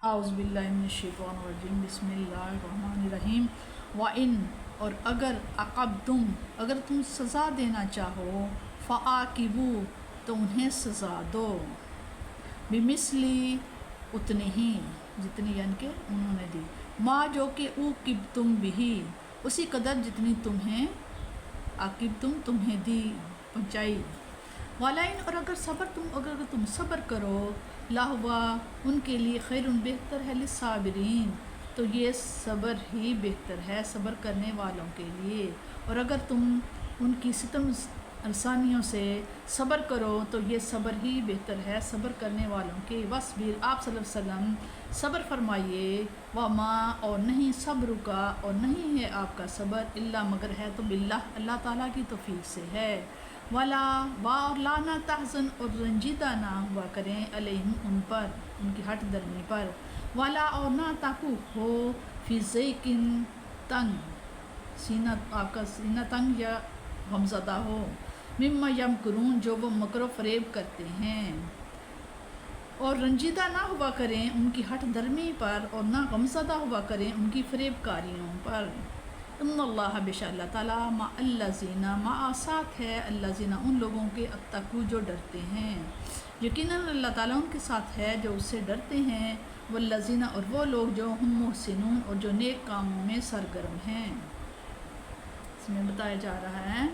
اعوذ باللہ من الشیطان الرجیم بسم اللہ الرحمن الرحیم وَإِن اور اگر تم سزا دینا چاہو فَعَاقِبُوا تو انہیں سزا دو بِمِثْلِ اتنی ہی جتنی یعنی کہ انہوں نے دی ما جو کہ عُوقِبْتُم بِہِ اسی قدر جتنی تمہیں دی پہنچائی وَلَئِن اور اگر تم صبر کرو لَهُوَ ان کے لیے خیر بہتر ہے للصابرین تو یہ صبر ہی بہتر ہے صبر کرنے والوں کے لیے اور اگر تم ان کی ستم رسانیوں سے صبر کرو تو یہ صبر ہی بہتر ہے صبر کرنے والوں کے وَاصْبِرْ آپ صلی اللہ علیہ وسلم صبر فرمائیے وَمَا اور نہیں صبر کا اور نہیں ہے آپ کا صبر الا مگر ہے تو باللہ اللہ تعالیٰ کی توفیق سے ہے اور لا نہ تحزن اور رنجیدہ نہ ہوا کریں علیہم ان پر ان کی ہٹ درمی پر والا اور نہ تاکو ہو فی ضیقٍ تنگ سینہ آپ کا سینہ تنگ یا غمزدہ ہو مما یمکرون جو وہ مکر و فریب کرتے ہیں اور رنجیدہ نہ ہوا کریں ان کی ہٹ درمی پر اور نہ غمزدہ ہوا کریں ان کی فریب کاریوں پر ان اللہ بشاء اللہ تعالیٰ ما الذین ما ساتھ ہے الذین ان لوگوں کے اتقوا جو ڈرتے ہیں یقیناً اللہ تعالیٰ ان کے ساتھ ہے جو اس سے ڈرتے ہیں والذین اور وہ لوگ جو ہم محسنون اور جو نیک کاموں میں سرگرم ہیں اس میں بتایا جا رہا ہے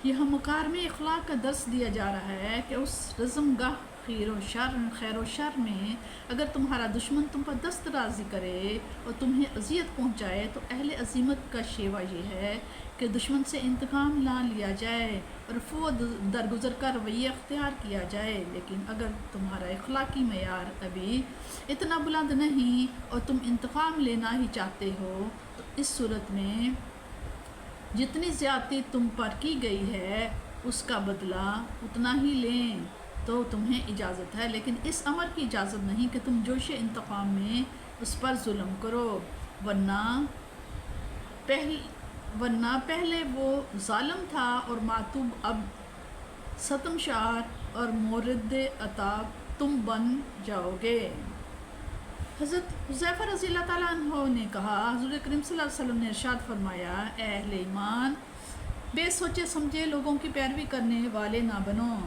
یہ مکارم اخلاق کا درس دیا جا رہا ہے کہ اس رزم گاہ خیر و شر میں اگر تمہارا دشمن تم پر دست درازی کرے اور تمہیں اذیت پہنچائے تو اہل عزیمت کا شیوہ یہ ہے کہ دشمن سے انتقام نہ لیا جائے اور فو درگزر کا رویہ اختیار کیا جائے لیکن اگر تمہارا اخلاقی معیار ابھی اتنا بلند نہیں اور تم انتقام لینا ہی چاہتے ہو تو اس صورت میں جتنی زیادتی تم پر کی گئی ہے اس کا بدلہ اتنا ہی لیں تو تمہیں اجازت ہے لیکن اس امر کی اجازت نہیں کہ تم جوش انتقام میں اس پر ظلم کرو ورنہ پہلے وہ ظالم تھا اور معتوب اب ستم شعار اور مورد عطاب تم بن جاؤ گے حضرت حذیفہ رضی اللہ تعالیٰ عنہ نے کہا حضور کریم صلی اللہ علیہ وسلم نے ارشاد فرمایا اے اہل ایمان بے سوچے سمجھے لوگوں کی پیروی کرنے والے نہ بنو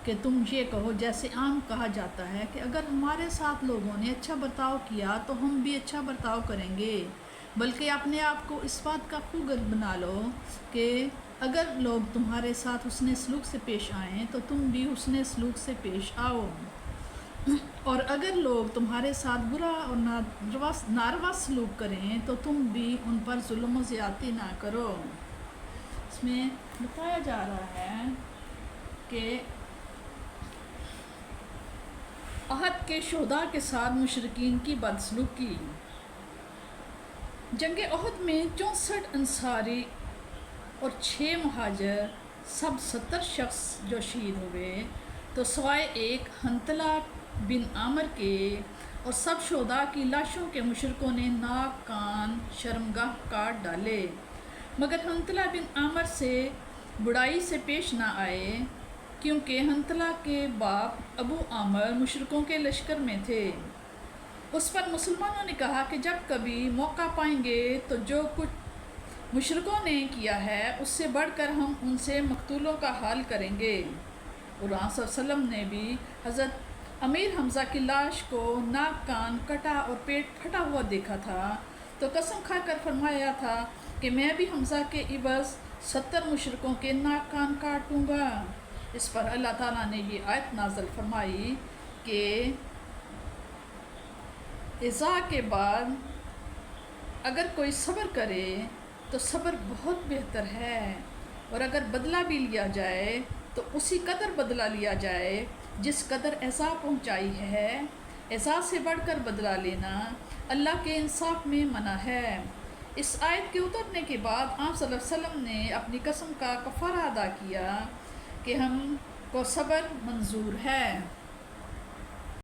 کہ تم یہ کہو جیسے عام کہا جاتا ہے کہ اگر ہمارے ساتھ لوگوں نے اچھا برتاؤ کیا تو ہم بھی اچھا برتاؤ کریں گے بلکہ اپنے آپ کو اس بات کا خوگر بنا لو کہ اگر لوگ تمہارے ساتھ حسن سلوک سے پیش آئیں تو تم بھی حسن سلوک سے پیش آؤ اور اگر لوگ تمہارے ساتھ برا اور ناروا سلوک کریں تو تم بھی ان پر ظلم و زیادتی نہ کرو اس میں بتایا جا رہا ہے کہ احد کے شہداء کے ساتھ مشرکین کی بدسلوکی جنگ احد میں 64 انصاری اور 6 مہاجر سب 70 شخص جو شہید ہوئے تو سوائے ایک حنظلہ بن عامر کے اور سب شہداء کی لاشوں کے مشرکوں نے ناک کان شرمگاہ کاٹ ڈالے مگر حنظلہ بن عامر سے بڑائی سے پیش نہ آئے کیونکہ حنظلہ کے باپ ابو عامر مشرکوں کے لشکر میں تھے اس پر مسلمانوں نے کہا کہ جب کبھی موقع پائیں گے تو جو کچھ مشرکوں نے کیا ہے اس سے بڑھ کر ہم ان سے مقتولوں کا حال کریں گے اور آپ صلی اللہ علیہ وسلم نے بھی حضرت امیر حمزہ کی لاش کو ناک کان کٹا اور پیٹ پھٹا ہوا دیکھا تھا تو قسم کھا کر فرمایا تھا کہ میں بھی حمزہ کے عوض 70 مشرکوں کے ناک کان کاٹوں گا اس پر اللہ تعالیٰ نے یہ آیت نازل فرمائی کہ اذا کے بعد اگر کوئی صبر کرے تو صبر بہت بہتر ہے اور اگر بدلہ بھی لیا جائے تو اسی قدر بدلہ لیا جائے جس قدر ایذا پہنچائی ہے ایذا سے بڑھ کر بدلہ لینا اللہ کے انصاف میں منع ہے اس آیت کے اترنے کے بعد آپ صلی اللہ علیہ وسلم نے اپنی قسم کا کفارہ ادا کیا کہ ہم کو صبر منظور ہے